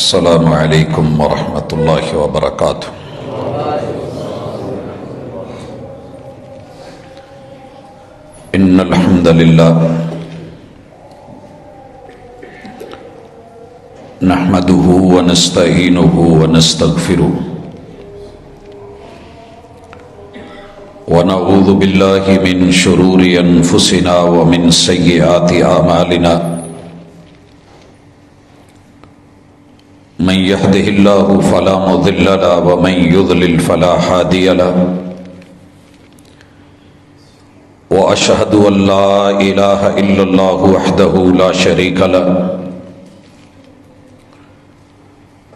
السلام علیکم ورحمۃ اللہ وبرکاتہ۔ ان الحمد للہ نحمده ونستعینه ونستغفره ونعوذ باللہ من شرور انفسنا ومن سیئات اعمالنا من يهده الله فلا مضل له ومن يضلل فلا هادي له واشهد ان لا اله الا الله وحده لا شريك له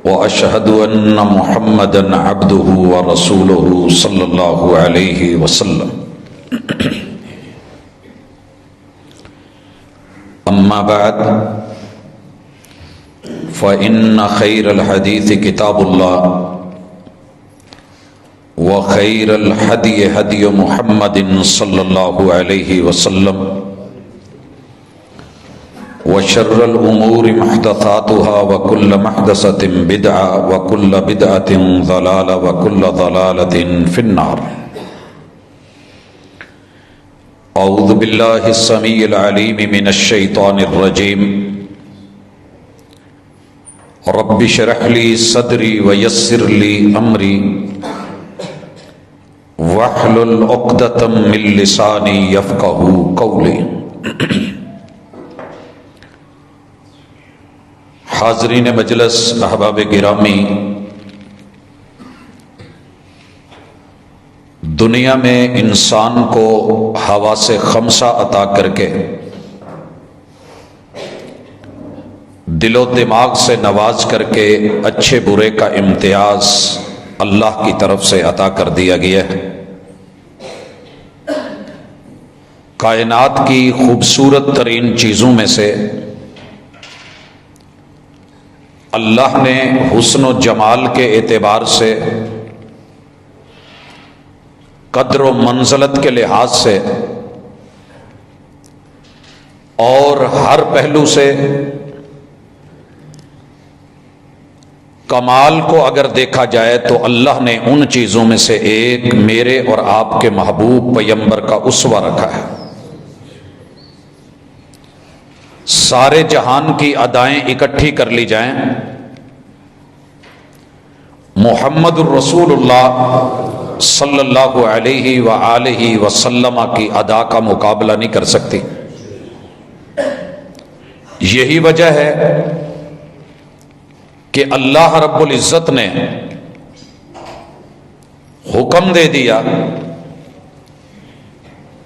واشهد ان محمدا عبده ورسوله صلى الله عليه وسلم اما بعد فإن خير الحديث كتاب الله وخير الهدي هدي محمد صلى الله عليه وسلم وشر الأمور محدثاتها وكل محدثة بدعة وكل بدعة ضلالة وكل ضلالة في النار۔ أعوذ بالله السميع العليم من الشيطان الرجيم۔ رب اشرح لي صدري ويسر لي امري واحلل عقدة من لساني يفقهوا قولي۔ حاضرین مجلس، احباب گرامی، دنیا میں انسان کو حواس خمسہ عطا کر کے دل و دماغ سے نواز کر کے اچھے برے کا امتیاز اللہ کی طرف سے عطا کر دیا گیا ہے۔ کائنات کی خوبصورت ترین چیزوں میں سے اللہ نے حسن و جمال کے اعتبار سے، قدر و منزلت کے لحاظ سے اور ہر پہلو سے کمال کو اگر دیکھا جائے تو اللہ نے ان چیزوں میں سے ایک میرے اور آپ کے محبوب پیغمبر کا اسوہ رکھا ہے۔ سارے جہان کی ادائیں اکٹھی کر لی جائیں، محمد الرسول اللہ صلی اللہ علیہ وآلہ وسلم کی ادا کا مقابلہ نہیں کر سکتی۔ یہی وجہ ہے کہ اللہ رب العزت نے حکم دے دیا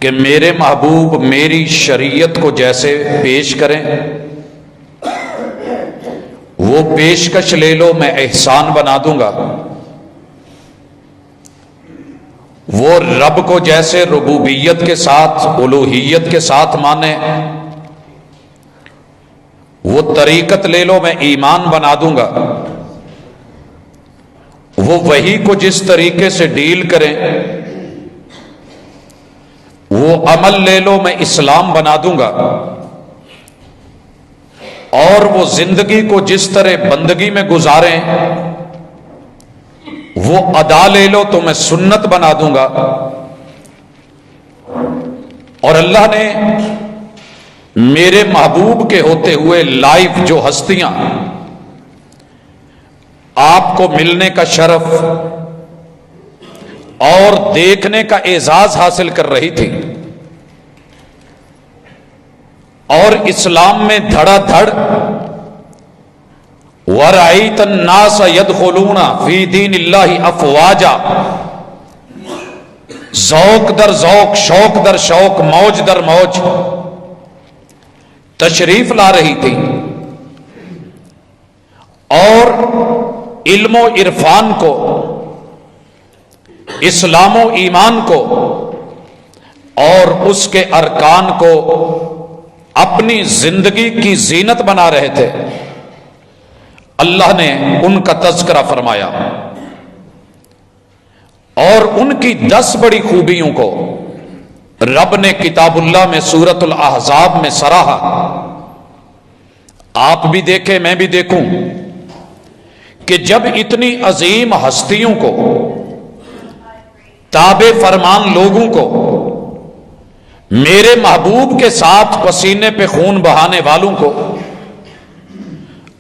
کہ میرے محبوب میری شریعت کو جیسے پیش کریں، وہ پیشکش لے لو، میں احسان بنا دوں گا۔ وہ رب کو جیسے ربوبیت کے ساتھ، الوہیت کے ساتھ مانے، وہ طریقت لے لو، میں ایمان بنا دوں گا۔ وہ وحی کو جس طریقے سے ڈیل کریں، وہ عمل لے لو، میں اسلام بنا دوں گا۔ اور وہ زندگی کو جس طرح بندگی میں گزاریں، وہ ادا لے لو تو میں سنت بنا دوں گا۔ اور اللہ نے میرے محبوب کے ہوتے ہوئے لائف جو ہستیاں آپ کو ملنے کا شرف اور دیکھنے کا اعزاز حاصل کر رہی تھی، اور اسلام میں دھڑا دھڑ وَرَأَيْتَ النَّاسَ يَدْخُلُونَ فِي دِينِ اللَّهِ أَفْوَاجًا، ذوق در ذوق، شوق در شوق، موج در موج تشریف لا رہی تھی، اور علم و عرفان کو، اسلام و ایمان کو اور اس کے ارکان کو اپنی زندگی کی زینت بنا رہے تھے۔ اللہ نے ان کا تذکرہ فرمایا اور ان کی 10 بڑی خوبیوں کو رب نے کتاب اللہ میں سورۃ الاحزاب میں سراہا۔ آپ بھی دیکھیں، میں بھی دیکھوں کہ جب اتنی عظیم ہستیوں کو، تابع فرمان لوگوں کو، میرے محبوب کے ساتھ پسینے پہ خون بہانے والوں کو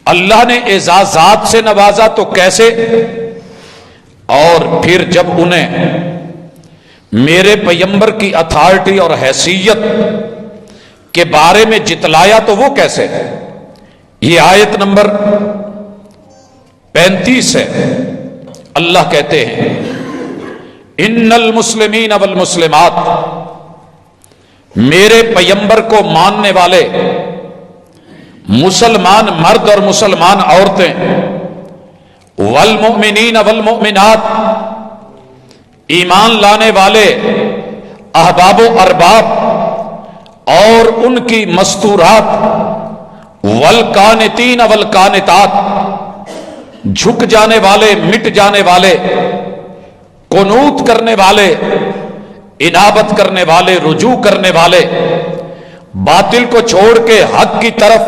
اللہ نے اعزازات سے نوازا تو کیسے؟ اور پھر جب انہیں میرے پیغمبر کی اتھارٹی اور حیثیت کے بارے میں جتلایا تو وہ کیسے؟ یہ آیت نمبر 35 ہے۔ اللہ کہتے ہیں ان المسلمین والمسلمات، میرے پیغمبر کو ماننے والے مسلمان مرد اور مسلمان عورتیں، والمؤمنین والمؤمنات، ایمان لانے والے احباب و ارباب اور ان کی مستورات، والقانتین والقانتات، جھک جانے والے، مٹ جانے والے، قنوت کرنے والے، انابت کرنے والے، رجوع کرنے والے، باطل کو چھوڑ کے حق کی طرف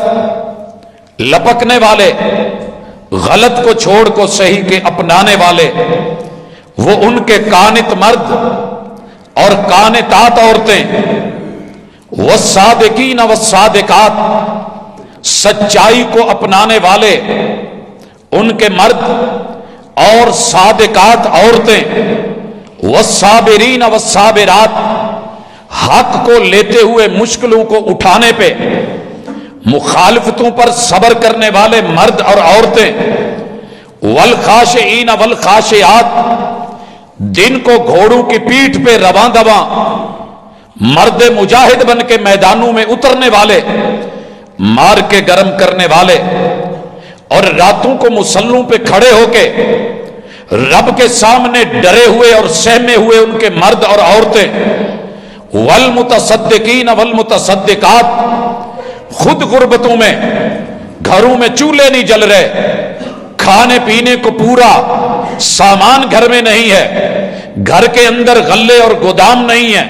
لپکنے والے، غلط کو چھوڑ کو صحیح کے اپنانے والے، وہ ان کے قانت مرد اور قانتات عورتیں، والصادقین والصادقات، سچائی کو اپنانے والے ان کے مرد اور صادقات عورتیں، والصابرین والصابرات، حق کو لیتے ہوئے مشکلوں کو اٹھانے پہ مخالفتوں پر صبر کرنے والے مرد اور عورتیں، والخاشعین والخاشعات، دن کو گھوڑوں کی پیٹھ پہ رواں دواں مرد مجاہد بن کے میدانوں میں اترنے والے، مار کے گرم کرنے والے، اور راتوں کو مسلوں پہ کھڑے ہو کے رب کے سامنے ڈرے ہوئے اور سہمے ہوئے ان کے مرد اور عورتیں، والمتصدقین والمتصدقات، خود غربتوں میں، گھروں میں چولہے نہیں جل رہے، کھانے پینے کو پورا سامان گھر میں نہیں ہے، گھر کے اندر غلے اور گودام نہیں ہے،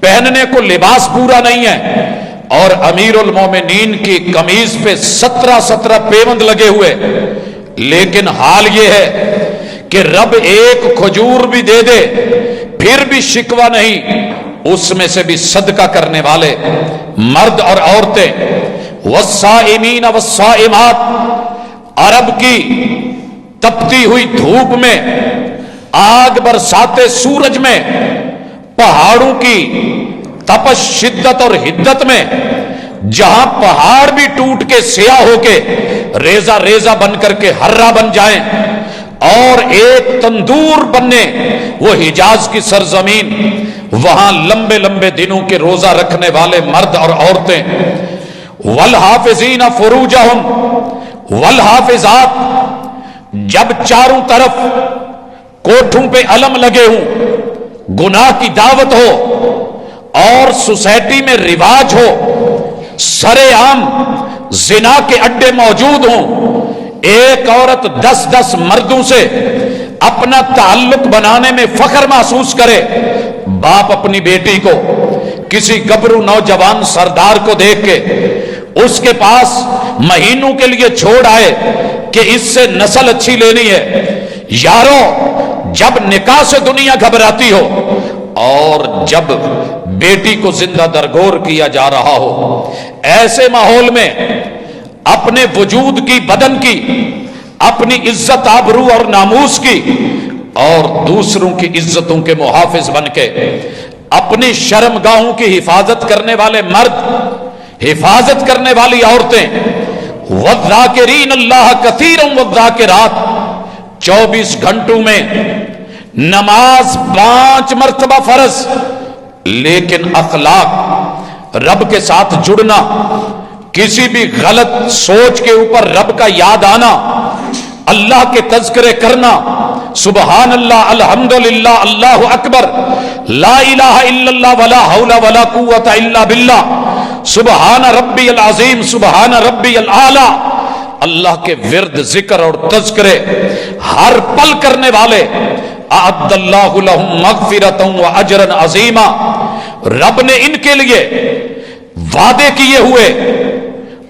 پہننے کو لباس پورا نہیں ہے، اور امیر المومنین کی قمیض پہ 17 پیوند لگے ہوئے، لیکن حال یہ ہے کہ رب ایک کھجور بھی دے دے پھر بھی شکوہ نہیں، اس میں سے بھی صدقہ کرنے والے مرد اور عورتیں، والصائمین والصائمات، عرب کی تپتی ہوئی دھوپ میں، آگ برساتے سورج میں، پہاڑوں کی تپش شدت اور حدت میں، جہاں پہاڑ بھی ٹوٹ کے سیاہ ہو کے ریزہ ریزہ بن کر کے ہررا بن جائیں اور ایک تندور بننے وہ حجاز کی سرزمین، وہاں لمبے لمبے دنوں کے روزہ رکھنے والے مرد اور عورتیں، والحافظین فروجہم والحافظات، جب چاروں طرف کوٹھوں پہ علم لگے ہوں، گناہ کی دعوت ہو اور سوسائٹی میں رواج ہو، سرے عام زنا کے اڈے موجود ہوں، ایک عورت 10 مردوں سے اپنا تعلق بنانے میں فخر محسوس کرے، باپ اپنی بیٹی کو کسی گبرو نوجوان سردار کو دیکھ کے اس کے پاس مہینوں کے لیے چھوڑ آئے کہ اس سے نسل اچھی لینی ہے۔ یارو، جب نکاح سے دنیا گھبراتی ہو اور جب بیٹی کو زندہ درگور کیا جا رہا ہو، ایسے ماحول میں اپنے وجود کی، بدن کی، اپنی عزت آبرو اور ناموس کی اور دوسروں کی عزتوں کے محافظ بن کے اپنی شرم گاہوں کی حفاظت کرنے والے مرد، حفاظت کرنے والی عورتیں، والذاکرین اللہ کثیرا والذاکرات، 24 گھنٹوں میں نماز 5 مرتبہ فرض، لیکن اخلاق، رب کے ساتھ جڑنا، کسی بھی غلط سوچ کے اوپر رب کا یاد آنا، اللہ کے تذکرے کرنا، سبحان اللہ، الحمدللہ، اللہ اکبر، لا الہ الا اللہ، ولا حول ولا قوت الا باللہ، سبحان ربی العظیم، سبحان ربی الاعلی، اللہ کے ورد، ذکر اور تذکرے ہر پل کرنے والے، اعد اللہ لہم مغفرۃ واجرا عظیما، رب نے ان کے لیے وعدے کیے ہوئے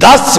10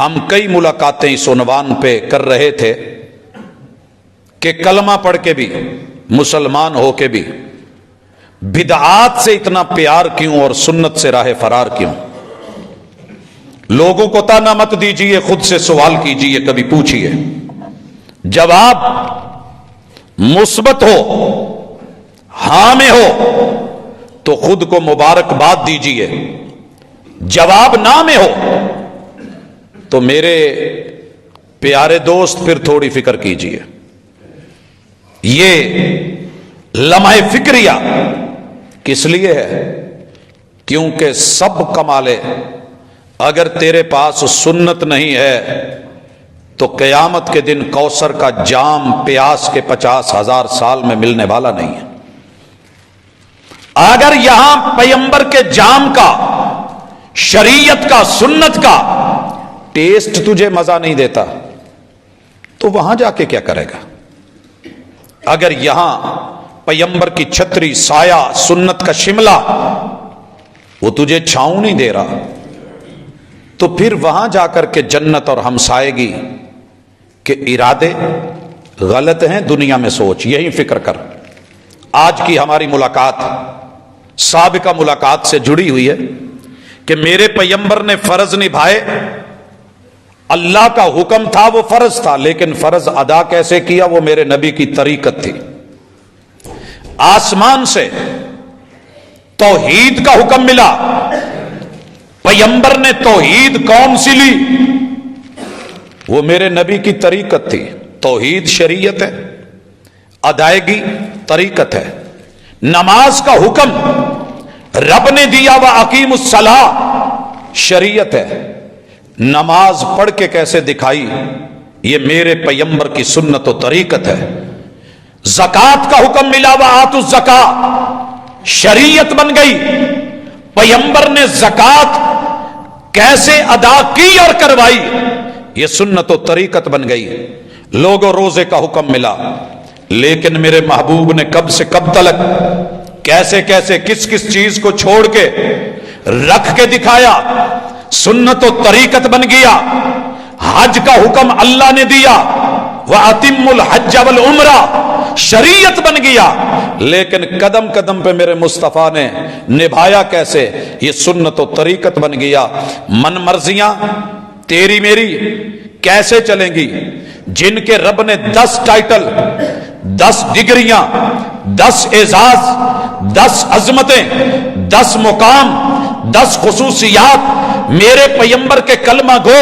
ہم کئی ملاقاتیں اس عنوان پہ کر رہے تھے کہ کلمہ پڑھ کے بھی، مسلمان ہو کے بھی بدعات سے اتنا پیار کیوں اور سنت سے راہ فرار کیوں؟ لوگوں کو تانا مت دیجئے، خود سے سوال کیجئے، کبھی پوچھئے۔ جواب مثبت ہو، ہاں میں ہو تو خود کو مبارکباد دیجئے، جواب نہ میں ہو تو میرے پیارے دوست پھر تھوڑی فکر کیجئے۔ یہ لمحہ فکریہ کس لیے ہے؟ کیونکہ سب کمالے اگر تیرے پاس سنت نہیں ہے تو قیامت کے دن کوثر کا جام پیاس کے 50,000 سال میں ملنے والا نہیں ہے۔ اگر یہاں پیغمبر کے جام کا، شریعت کا، سنت کا ٹیسٹ تجھے مزہ نہیں دیتا تو وہاں جا کے کیا کرے گا؟ اگر یہاں پیغمبر کی چھتری، سایہ، سنت کا شملہ وہ تجھے چھاؤں نہیں دے رہا تو پھر وہاں جا کر کے جنت اور ہمسائیگی کے ارادے غلط ہیں۔ دنیا میں سوچ، یہی فکر کر۔ آج کی ہماری ملاقات سابقہ ملاقات سے جڑی ہوئی ہے کہ میرے پیغمبر نے فرض نبھائے، اللہ کا حکم تھا وہ فرض تھا، لیکن فرض ادا کیسے کیا وہ میرے نبی کی طریقت تھی۔ آسمان سے توحید کا حکم ملا، پیغمبر نے توحید کون سی لی؟ وہ میرے نبی کی طریقت تھی۔ توحید شریعت ہے، ادائیگی طریقت ہے۔ نماز کا حکم رب نے دیا، وَأَقِیمُوا الصَّلَاةَ شریعت ہے۔ نماز پڑھ کے کیسے دکھائی یہ میرے پیغمبر کی سنت و طریقت ہے۔ زکوٰۃ کا حکم ملا، وَآتُوا الزَّکَاةَ شریعت بن گئی۔ پیغمبر نے زکوٰۃ کیسے ادا کی اور کروائی یہ سنت و طریقت بن گئی۔ لوگوں روزے کا حکم ملا، لیکن میرے محبوب نے کب سے کب تلک کیسے کیسے کس کس چیز کو چھوڑ کے رکھ کے دکھایا، سنت و طریقت بن گیا۔ حج کا حکم اللہ نے دیا، وَأَتِمُّوا الْحَجَّ وَالْعُمْرَةَ شریعت بن گیا، لیکن قدم قدم پہ میرے مصطفیٰ نے نبھایا کیسے یہ سنت و طریقت بن گیا۔ من مرضیاں تیری میری کیسے چلیں گی؟ جن کے رب نے 10 ٹائٹل، 10 ڈگریاں، 10 اعزاز، 10 عظمتیں، 10 مقام، 10 خصوصیات میرے پیغمبر کے کلمہ گو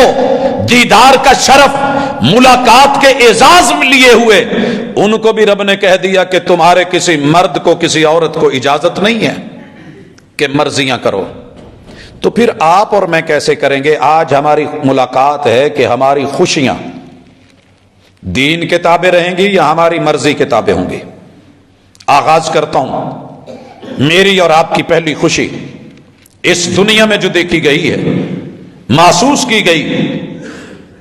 دیدار کا شرف، ملاقات کے اعزاز لیے ہوئے، ان کو بھی رب نے کہہ دیا کہ تمہارے کسی مرد کو، کسی عورت کو اجازت نہیں ہے کہ مرضیاں کرو۔ تو پھر آپ اور میں کیسے کریں گے؟ آج ہماری ملاقات ہے کہ ہماری خوشیاں دین کتابیں رہیں گی یا ہماری مرضی کتابیں ہوں گی؟ آغاز کرتا ہوں۔ میری اور آپ کی پہلی خوشی اس دنیا میں جو دیکھی گئی ہے، محسوس کی گئی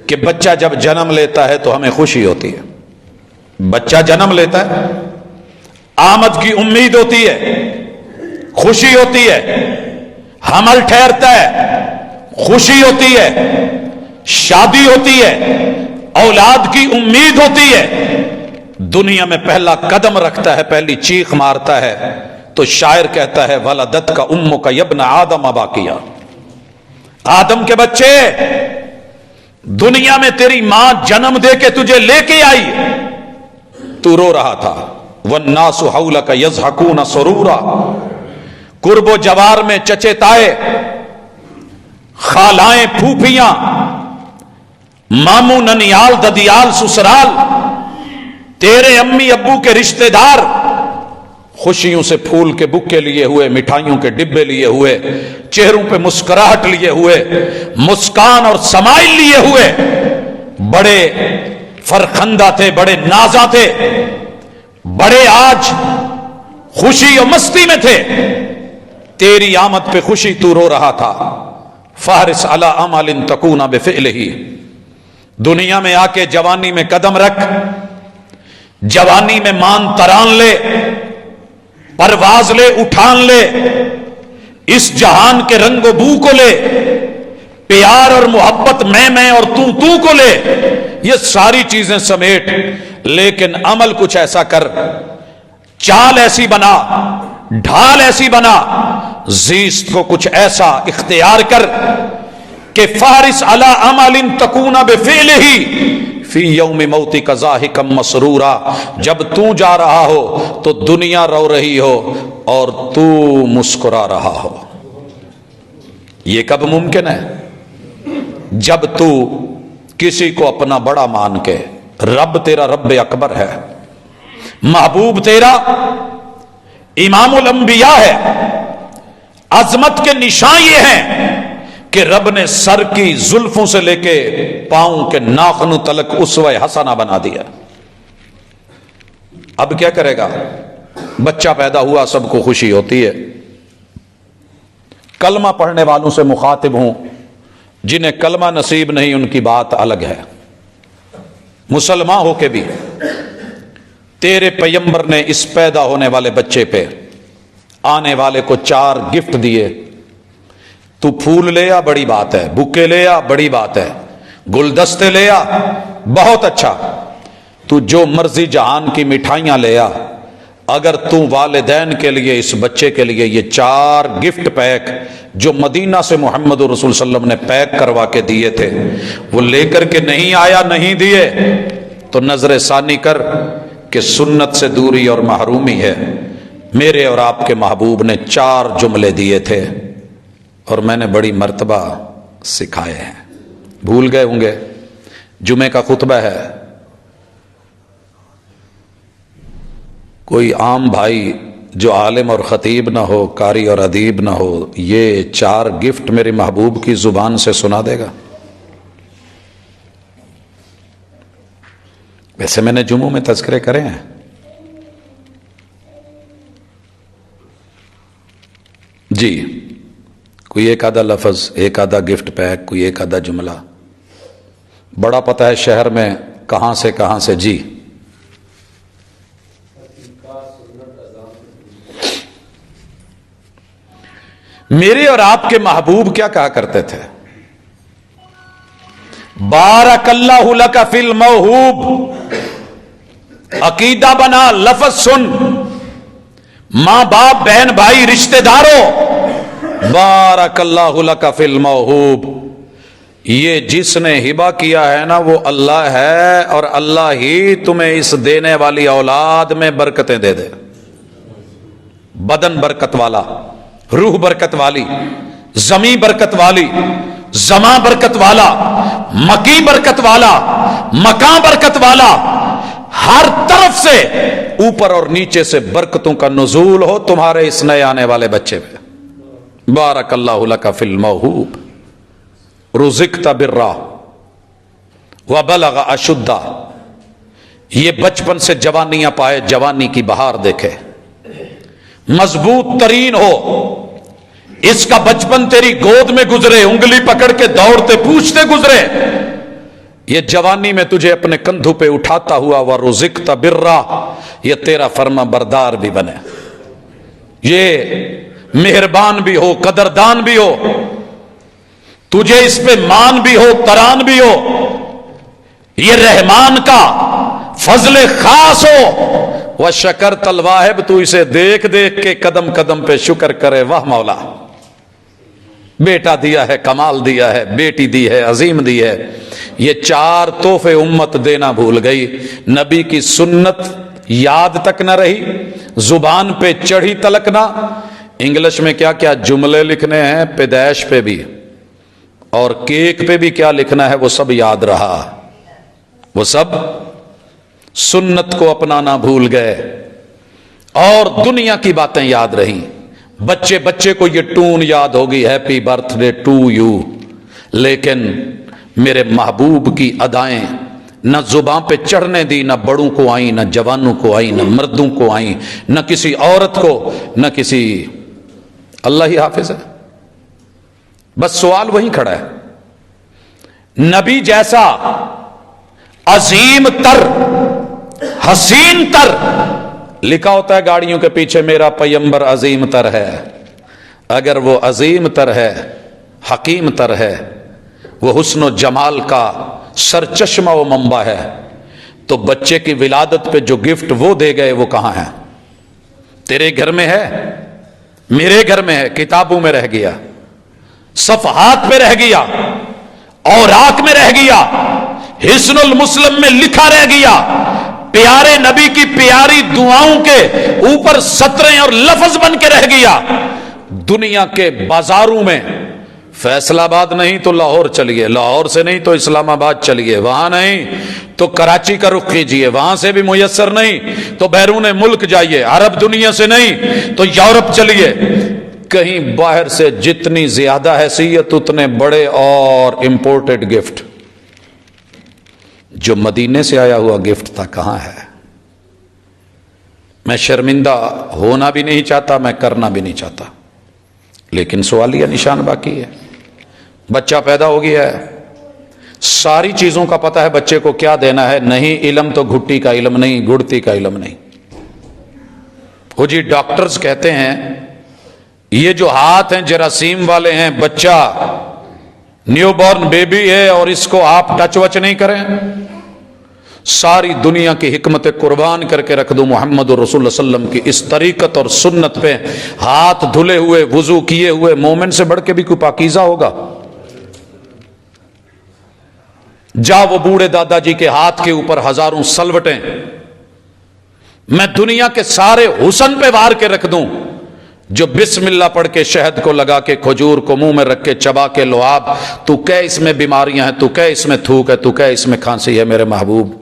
کہ بچہ جب جنم لیتا ہے تو ہمیں خوشی ہوتی ہے۔ بچہ جنم لیتا ہے، آمد کی امید ہوتی ہے، خوشی ہوتی ہے۔ حمل ٹھہرتا ہے، خوشی ہوتی ہے۔ شادی ہوتی ہے، اولاد کی امید ہوتی ہے۔ دنیا میں پہلا قدم رکھتا ہے، پہلی چیخ مارتا ہے تو شاعر کہتا ہے ولدتک امک یبن آدم باقیہ، آدم کے بچے دنیا میں تیری ماں جنم دے کے تجھے لے کے آئی، تو رو رہا تھا۔ والناس حولک یضحکون سرورا، قرب و جوار میں چچے تائے، خالائیں پھوپھیاں، ماموں ننیال ددیال سسرال، تیرے امی ابو کے رشتہ دار خوشیوں سے پھول کے بکے لیے ہوئے، مٹھائیوں کے ڈبے لیے ہوئے، چہروں پہ مسکراہٹ لیے ہوئے، مسکان اور سمائل لیے ہوئے، بڑے فرخندہ تھے، بڑے نازاں تھے، بڑے آج خوشی اور مستی میں تھے۔ تیری آمد پہ خوشی تو رو رہا تھا۔ فارس علی عمل تکون بفعلہ، دنیا میں آ کے جوانی میں قدم رکھ، جوانی میں مان تران لے، پرواز لے، اٹھان لے، اس جہان کے رنگ و بو کو لے، پیار اور محبت میں اور تو کو لے، یہ ساری چیزیں سمیٹ، لیکن عمل کچھ ایسا کر، چال ایسی بنا، ڈھال ایسی بنا، زیست کو کچھ ایسا اختیار کر کہ فارس علی عمل تکون بفعلہ فی یوم موتک ضاحکا مسرورا، جب تو جا رہا ہو تو دنیا رو رہی ہو اور تو مسکرا رہا ہو۔ یہ کب ممکن ہے؟ جب تو کسی کو اپنا بڑا مان کے، رب تیرا رب اکبر ہے، محبوب تیرا امام الانبیاء ہے، عظمت کے نشان یہ ہیں کہ رب نے سر کی زلفوں سے لے کے پاؤں کے ناخنوں تلک اسوہ حسنہ بنا دیا۔ اب کیا کرے گا؟ بچہ پیدا ہوا، سب کو خوشی ہوتی ہے، کلمہ پڑھنے والوں سے مخاطب ہوں، جنہیں کلمہ نصیب نہیں ان کی بات الگ ہے۔ مسلمان ہو کے بھی تیرے پیغمبر نے اس پیدا ہونے والے بچے پہ آنے والے کو 4 گفٹ دیے۔ تو پھول لے آ، بڑی بات ہے، بکے لے آ، بڑی بات ہے، گلدستے لے آ، بہت اچھا، تو جو مرضی جہان کی مٹھائیاں لے آ، اگر تو والدین کے لیے اس بچے کے لیے یہ 4 گفٹ پیک جو مدینہ سے محمد رسول صلی اللہ علیہ وسلم نے پیک کروا کے دیے تھے وہ لے کر کے نہیں آیا، نہیں دیے، تو نظر ثانی کر کہ سنت سے دوری اور محرومی ہے۔ میرے اور آپ کے محبوب نے 4 جملے دیے تھے اور میں نے بڑی مرتبہ سکھائے ہیں، بھول گئے ہوں گے۔ جمعے کا خطبہ ہے، کوئی عام بھائی جو عالم اور خطیب نہ ہو، قاری اور ادیب نہ ہو، یہ 4 گفٹ میرے محبوب کی زبان سے سنا دے گا؟ ویسے میں نے جمعوں میں تذکرے کرے ہیں، جی، کوئی ایک آدھا لفظ، ایک آدھا گفٹ پیک، کوئی ایک آدھا جملہ، بڑا پتہ ہے شہر میں کہاں سے جی۔ میرے اور آپ کے محبوب کیا کہا کرتے تھے؟ بارک اللہ لک فی الموہوب، عقیدہ بنا، لفظ سن، ماں باپ بہن بھائی رشتہ داروں، بارک اللہ لک فی الموہوب، یہ جس نے ہبہ کیا ہے نا وہ اللہ ہے، اور اللہ ہی تمہیں اس دینے والی اولاد میں برکتیں دے دے، بدن برکت والا، روح برکت والی، زمین برکت والی، زماں برکت والا، مکی برکت والا، مکان برکت والا، ہر طرف سے اوپر اور نیچے سے برکتوں کا نزول ہو تمہارے اس نئے آنے والے بچے پہ۔ بارک اللہ لک فی الموہوب، رزقت برا وبلغ اشدہ، یہ بچپن سے جوانیاں پائے، جوانی کی بہار دیکھے، مضبوط ترین ہو، اس کا بچپن تیری گود میں گزرے، انگلی پکڑ کے دوڑتے پوچھتے گزرے، یہ جوانی میں تجھے اپنے کندھوں پہ اٹھاتا ہوا وَرُزِقْتَ بِرًّا، یہ تیرا فرما بردار بھی بنے، یہ مہربان بھی ہو، قدردان بھی ہو، تجھے اس پہ مان بھی ہو، تران بھی ہو، یہ رحمان کا فضل خاص ہو۔ وَشَكَرْتَ الْوَاهِبْ، تو اسے دیکھ دیکھ کے قدم قدم پہ شکر کرے، واہ مولا، بیٹا دیا ہے، کمال دیا ہے، بیٹی دی ہے، عظیم دی ہے۔ یہ 4 تحفے امت دینا بھول گئی، نبی کی سنت یاد تک نہ رہی، زبان پہ چڑھی تلک نہ، انگلش میں کیا کیا جملے لکھنے ہیں پیدائش پہ بھی، اور کیک پہ بھی کیا لکھنا ہے وہ سب یاد رہا، وہ سب سنت کو اپنانا بھول گئے، اور دنیا کی باتیں یاد رہیں۔ بچے کو یہ ٹون یاد ہوگی، happy birthday to you, لیکن میرے محبوب کی ادائیں نہ زباں پہ چڑھنے دی، نہ بڑوں کو آئیں، نہ جوانوں کو آئیں، نہ مردوں کو آئیں، نہ کسی عورت کو، نہ کسی، اللہ ہی حافظ ہے۔ بس سوال وہیں کھڑا ہے، نبی جیسا عظیم تر، حسین تر، لکھا ہوتا ہے گاڑیوں کے پیچھے میرا پیغمبر عظیم تر ہے، اگر وہ عظیم تر ہے، حکیم تر ہے، وہ حسن و جمال کا سرچشمہ و منبع ہے، تو بچے کی ولادت پہ جو گفٹ وہ دے گئے وہ کہاں ہے؟ تیرے گھر میں ہے، میرے گھر میں ہے، کتابوں میں رہ گیا، صفحات پہ رہ گیا، اوراق میں رہ گیا، حسن المسلم میں لکھا رہ گیا، پیارے نبی کی پیاری دعاؤں کے اوپر سطریں اور لفظ بن کے رہ گیا۔ دنیا کے بازاروں میں فیصل آباد نہیں تو لاہور چلیے، لاہور سے نہیں تو اسلام آباد چلیے، وہاں نہیں تو کراچی کا رخ کیجیے، وہاں سے بھی میسر نہیں تو بیرون ملک جائیے، عرب دنیا سے نہیں تو یورپ چلیے، کہیں باہر سے جتنی زیادہ حیثیت اتنے بڑے اور امپورٹڈ گفٹ۔ جو مدینے سے آیا ہوا گفٹ تھا کہاں ہے؟ میں شرمندہ ہونا بھی نہیں چاہتا، میں کرنا بھی نہیں چاہتا، لیکن سوالیہ نشان باقی ہے۔ بچہ پیدا ہو گیا ہے، ساری چیزوں کا پتہ ہے بچے کو کیا دینا ہے، نہیں علم تو گھٹی کا علم نہیں، گڑتی کا علم نہیں۔ وہ جی ڈاکٹرز کہتے ہیں یہ جو ہاتھ ہیں جراثیم والے ہیں، بچہ نیو بورن بیبی ہے اور اس کو آپ ٹچ وچ نہیں کریں، ساری دنیا کی حکمت قربان کر کے رکھ دوں، محمد رسول اللہ صلی اللہ علیہ وسلم کی اس طریقت اور سنت پہ ہاتھ دھلے ہوئے وضو کیے ہوئے مومن سے بڑھ کے بھی کوئی پاکیزہ ہوگا؟ جا وہ بوڑھے دادا جی کے ہاتھ کے اوپر ہزاروں سلوٹیں، میں دنیا کے سارے حسن پہ وار کے رکھ دوں، جو بسم اللہ پڑھ کے شہد کو لگا کے کھجور کو منہ میں رکھ کے چبا کے لعاب، تو کہ اس میں بیماریاں ہیں، تو کہ اس میں تھوک ہے، تو کہ اس میں کھانسی ہے، میرے محبوب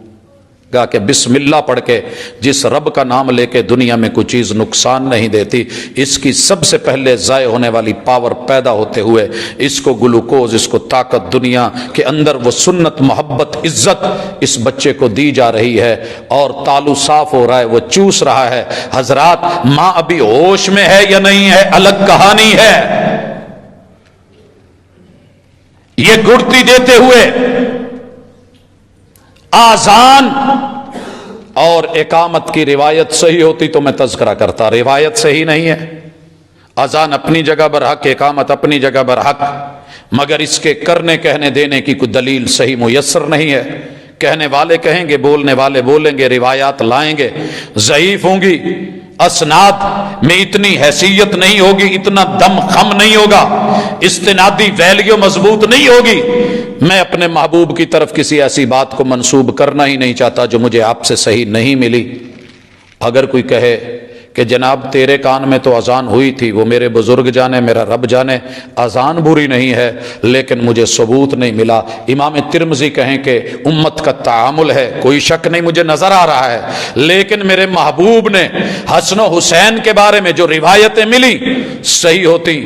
گا کہ بسم اللہ پڑھ کے جس رب کا نام لے کے دنیا میں کوئی چیز نقصان نہیں دیتی، اس کی سب سے پہلے ضائع ہونے والی پاور پیدا ہوتے ہوئے اس کو گلوکوز، اس کو طاقت، دنیا کے اندر وہ سنت، محبت، عزت اس بچے کو دی جا رہی ہے، اور تالو صاف ہو رہا ہے، وہ چوس رہا ہے۔ حضرات ماں ابھی ہوش میں ہے یا نہیں ہے الگ کہانی ہے، یہ گڑتی دیتے ہوئے آذان اور اقامت کی روایت صحیح ہوتی تو میں تذکرہ کرتا، روایت صحیح نہیں ہے، اذان اپنی جگہ برحق، اقامت اپنی جگہ برحق، مگر اس کے کرنے کہنے دینے کی کوئی دلیل صحیح میسر نہیں ہے۔ کہنے والے کہیں گے، بولنے والے بولیں گے، روایات لائیں گے، ضعیف ہوں گی، اسناد میں اتنی حیثیت نہیں ہوگی، اتنا دم خم نہیں ہوگا، استنادی ویلیو مضبوط نہیں ہوگی۔ میں اپنے محبوب کی طرف کسی ایسی بات کو منسوب کرنا ہی نہیں چاہتا جو مجھے آپ سے صحیح نہیں ملی۔ اگر کوئی کہے کہ جناب تیرے کان میں تو اذان ہوئی تھی، وہ میرے بزرگ جانے، میرا رب جانے، اذان بری نہیں ہے لیکن مجھے ثبوت نہیں ملا۔ امام ترمذی کہیں کہ امت کا تعامل ہے، کوئی شک نہیں، مجھے نظر آ رہا ہے، لیکن میرے محبوب نے حسن و حسین کے بارے میں جو روایتیں ملی صحیح ہوتی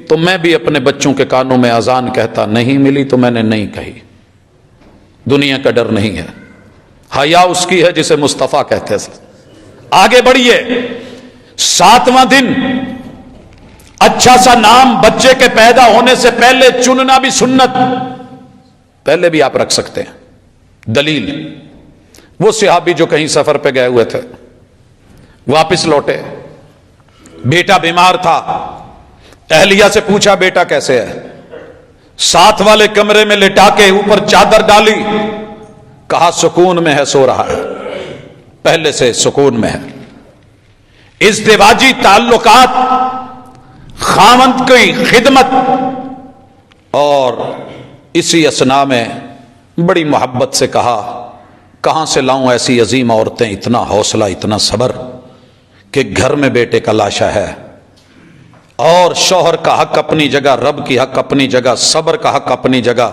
تو میں بھی اپنے بچوں کے کانوں میں اذان کہتا، نہیں ملی تو میں نے نہیں کہی۔ دنیا کا ڈر نہیں ہے، حیا اس کی ہے جسے مصطفیٰ کہتے ہیں۔ آگے بڑھیے، 7واں دن اچھا سا نام بچے کے پیدا ہونے سے پہلے چننا بھی سنت، پہلے بھی آپ رکھ سکتے ہیں۔ دلیل، وہ صحابی جو کہیں سفر پہ گئے ہوئے تھے، واپس لوٹے، بیٹا بیمار تھا، اہلیہ سے پوچھا بیٹا کیسے ہے، ساتھ والے کمرے میں لٹا کے اوپر چادر ڈالی، کہا سکون میں ہے، سو رہا ہے، پہلے سے سکون میں ہے۔ ازدواجی تعلقات، خاوند کی خدمت، اور اسی اثناء میں بڑی محبت سے کہا کہاں سے لاؤں ایسی عظیم عورتیں، اتنا حوصلہ، اتنا صبر کہ گھر میں بیٹے کا لاشا ہے، اور شوہر کا حق اپنی جگہ، رب کی حق اپنی جگہ، صبر کا حق اپنی جگہ،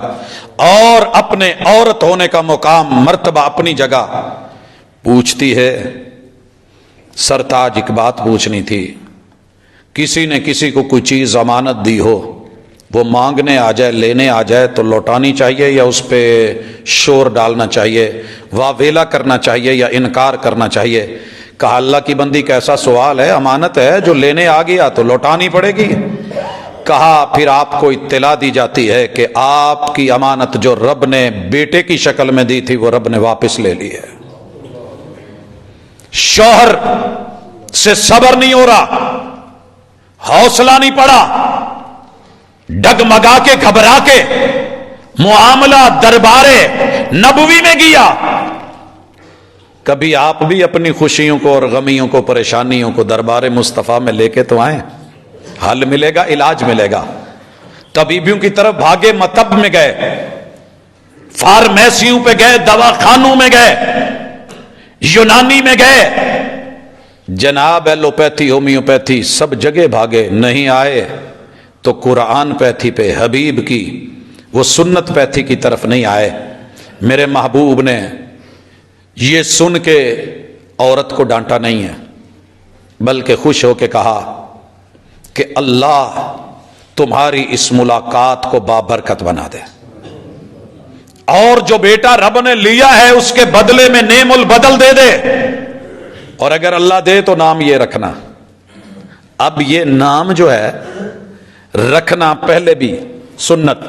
اور اپنے عورت ہونے کا مقام، مرتبہ اپنی جگہ۔ پوچھتی ہے سرتاج ایک بات پوچھنی تھی، کسی نے کسی کو کوئی چیز ضمانت دی ہو، وہ مانگنے آ جائے، لینے آ جائے تو لوٹانی چاہیے یا اس پہ شور ڈالنا چاہیے، واویلا کرنا چاہیے یا انکار کرنا چاہیے؟ کہا اللہ کی بندی کیسا سوال ہے، امانت ہے، جو لینے آ گیا تو لوٹانی پڑے گی۔ کہا پھر آپ کو اطلاع دی جاتی ہے کہ آپ کی امانت جو رب نے بیٹے کی شکل میں دی تھی وہ رب نے واپس لے لی ہے۔ شوہر سے صبر نہیں ہو رہا، حوصلہ نہیں پڑا، ڈگمگا کے گھبرا کے معاملہ دربارے نبوی میں گیا. کبھی آپ بھی اپنی خوشیوں کو اور غمیوں کو پریشانیوں کو دربار مصطفیٰ میں لے کے تو آئیں. حل ملے گا, علاج ملے گا. طبیبیوں کی طرف بھاگے, مطب میں گئے, فارمیسیوں پہ گئے, دواخانوں میں گئے, یونانی میں گئے, جناب ایلوپیتھی ہومیوپیتھی سب جگہ بھاگے, نہیں آئے تو قرآن پیتھی پہ, حبیب کی وہ سنت پیتھی کی طرف نہیں آئے. میرے محبوب نے یہ سن کے عورت کو ڈانٹا نہیں ہے, بلکہ خوش ہو کے کہا کہ اللہ تمہاری اس ملاقات کو بابرکت بنا دے, اور جو بیٹا رب نے لیا ہے اس کے بدلے میں نعم البدل دے دے, اور اگر اللہ دے تو نام یہ رکھنا. اب یہ نام جو ہے رکھنا پہلے بھی سنت,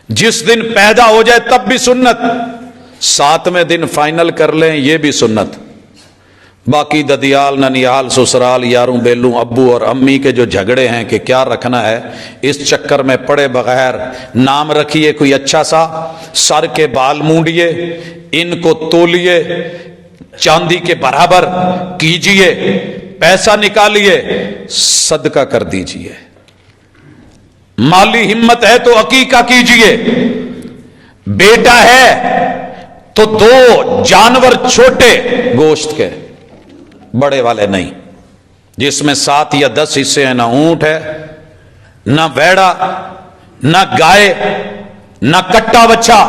جس دن پیدا ہو جائے تب بھی سنت, 7ویں دن فائنل کر لیں یہ بھی سنت. باقی ددیال ننیال سسرال یاروں بیلوں ابو اور امی کے جو جھگڑے ہیں کہ کیا رکھنا ہے, اس چکر میں پڑے بغیر نام رکھیے کوئی اچھا سا, سر کے بال مونڈیے, ان کو تولیے, چاندی کے برابر کیجئے, پیسہ نکالیے, صدقہ کر دیجئے. مالی ہمت ہے تو عقیقہ کیجئے. بیٹا ہے تو 2 جانور چھوٹے گوشت کے, بڑے والے نہیں, جس میں 7 یا 10 حصے ہیں. نہ اونٹ ہے, نہ ویڑا, نہ گائے, نہ کٹا بچہ,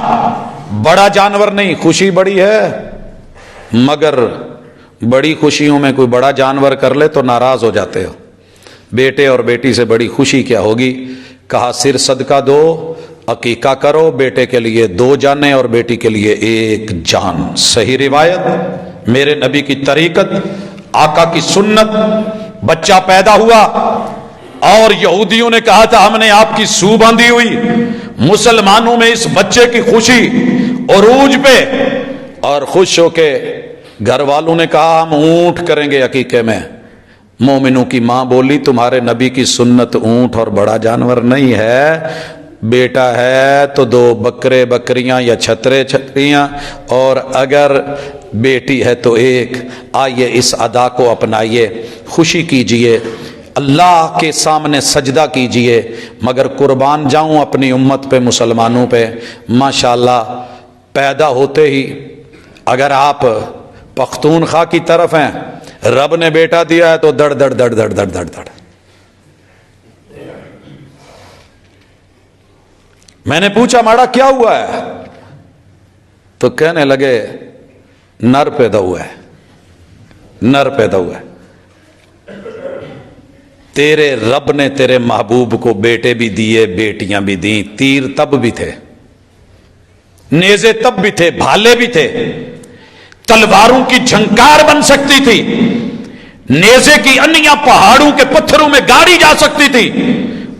بڑا جانور نہیں. خوشی بڑی ہے, مگر بڑی خوشیوں میں کوئی بڑا جانور کر لے تو ناراض ہو جاتے ہو. بیٹے اور بیٹی سے بڑی خوشی کیا ہوگی. کہا سر صدقہ دو, عقیقہ کرو, بیٹے کے لیے 2 جانیں اور بیٹی کے لیے 1 جان. صحیح روایت, میرے نبی کی طریقت, آقا کی سنت. بچہ پیدا ہوا اور یہودیوں نے کہا تھا ہم نے آپ کی سو باندھی ہوئی. مسلمانوں میں اس بچے کی خوشی عروج پہ, اور خوش ہو کے گھر والوں نے کہا ہم اونٹ کریں گے عقیقے میں. مومنوں کی ماں بولی تمہارے نبی کی سنت اونٹ اور بڑا جانور نہیں ہے, بیٹا ہے تو 2 بکرے بکریاں یا چھترے چھتریاں, اور اگر بیٹی ہے تو 1. آئیے اس ادا کو اپنائیے, خوشی کیجئے, اللہ کے سامنے سجدہ کیجئے. مگر قربان جاؤں اپنی امت پہ, مسلمانوں پہ. ماشاءاللہ پیدا ہوتے ہی اگر آپ پختونخوا کی طرف ہیں, رب نے بیٹا دیا ہے تو دڑ دڑ دڑ دڑ دڑ دڑ دڑ. میں نے پوچھا ماڑا کیا ہوا ہے, تو کہنے لگے نر پیدا ہوا ہے, نر پیدا ہوا ہے. تیرے رب نے تیرے محبوب کو بیٹے بھی دیے, بیٹیاں بھی دیں. تیر تب بھی تھے, نیزے تب بھی تھے, بھالے بھی تھے, تلواروں کی جھنکار بن سکتی تھی, نیزے کی انیاں پہاڑوں کے پتھروں میں گاڑی جا سکتی تھی,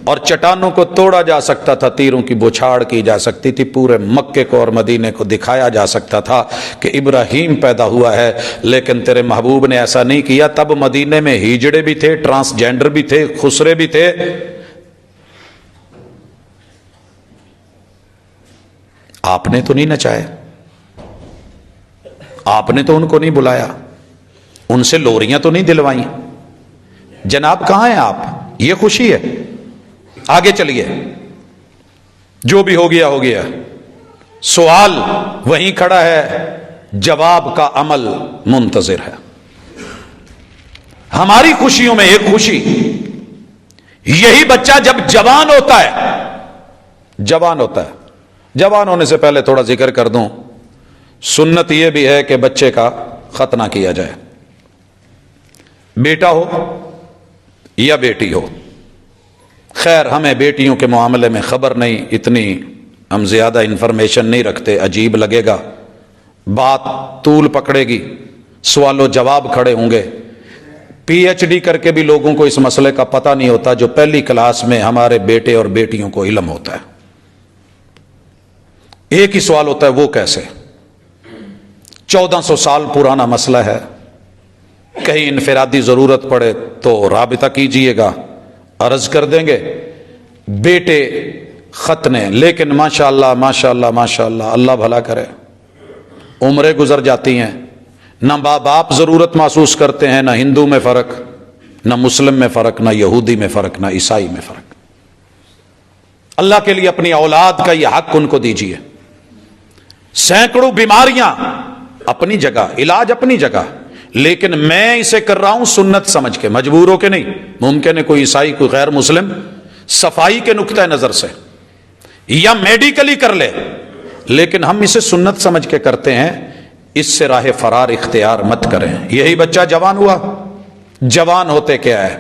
اور چٹانوں کو توڑا جا سکتا تھا, تیروں کی بوچھاڑ کی جا سکتی تھی. پورے مکے کو اور مدینے کو دکھایا جا سکتا تھا کہ ابراہیم پیدا ہوا ہے. لیکن تیرے محبوب نے ایسا نہیں کیا. تب مدینے میں ہیجڑے بھی تھے, ٹرانسجینڈر بھی تھے, خسرے بھی تھے. آپ نے تو نہیں نچائے, آپ نے تو ان کو نہیں بلایا, ان سے لوریاں تو نہیں دلوائیں. جناب کہاں ہیں آپ؟ یہ خوشی ہے. آگے چلیے, جو بھی ہو گیا ہو گیا. سوال وہیں کھڑا ہے, جواب کا عمل منتظر ہے. ہماری خوشیوں میں ایک خوشی, یہی بچہ جب جوان ہوتا ہے, جوان ہوتا ہے. جوان ہونے سے پہلے تھوڑا ذکر کر دوں, سنت یہ بھی ہے کہ بچے کا ختنہ کیا جائے, بیٹا ہو یا بیٹی ہو. خیر ہمیں بیٹیوں کے معاملے میں خبر نہیں, اتنی ہم زیادہ انفارمیشن نہیں رکھتے, عجیب لگے گا, بات طول پکڑے گی, سوال و جواب کھڑے ہوں گے. پی ایچ ڈی کر کے بھی لوگوں کو اس مسئلے کا پتہ نہیں ہوتا جو پہلی کلاس میں ہمارے بیٹے اور بیٹیوں کو علم ہوتا ہے. ایک ہی سوال ہوتا ہے, وہ کیسے؟ 1400 سال پرانا مسئلہ ہے. کہیں انفرادی ضرورت پڑے تو رابطہ کیجئے گا, عرض کر دیں گے. بیٹے ختنے، لیکن ماشاءاللہ ماشاءاللہ ماشاءاللہ اللہ بھلا کرے، عمریں گزر جاتی ہیں، نہ ماں باپ ضرورت محسوس کرتے ہیں، نہ ہندو میں فرق، نہ مسلم میں فرق، نہ یہودی میں فرق، نہ عیسائی میں فرق۔ اللہ کے لیے اپنی اولاد کا یہ حق ان کو دیجیے۔ سینکڑوں بیماریاں اپنی جگہ، علاج اپنی جگہ، لیکن میں اسے کر رہا ہوں سنت سمجھ کے، مجبور ہو کے نہیں۔ ممکن ہے کوئی عیسائی، کوئی غیر مسلم صفائی کے نقطہ نظر سے یا میڈیکلی کر لے، لیکن ہم اسے سنت سمجھ کے کرتے ہیں۔ اس سے راہ فرار اختیار مت کریں۔ یہی بچہ جوان ہوا، جوان ہوتے کیا ہے؟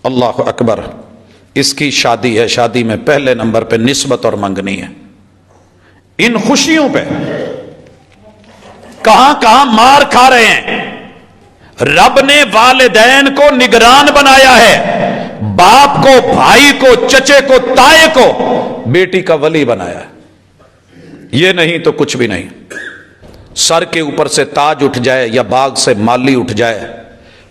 اللہ اکبر، اس کی شادی ہے، شادی میں پہلے نمبر پہ نسبت اور منگنی ہے۔ ان خوشیوں پہ کہاں کہاں مار کھا رہے ہیں۔ رب نے والدین کو نگران بنایا ہے، باپ کو، بھائی کو، چچے کو، تائے کو بیٹی کا ولی بنایا ہے۔ یہ نہیں تو کچھ بھی نہیں۔ سر کے اوپر سے تاج اٹھ جائے یا باغ سے مالی اٹھ جائے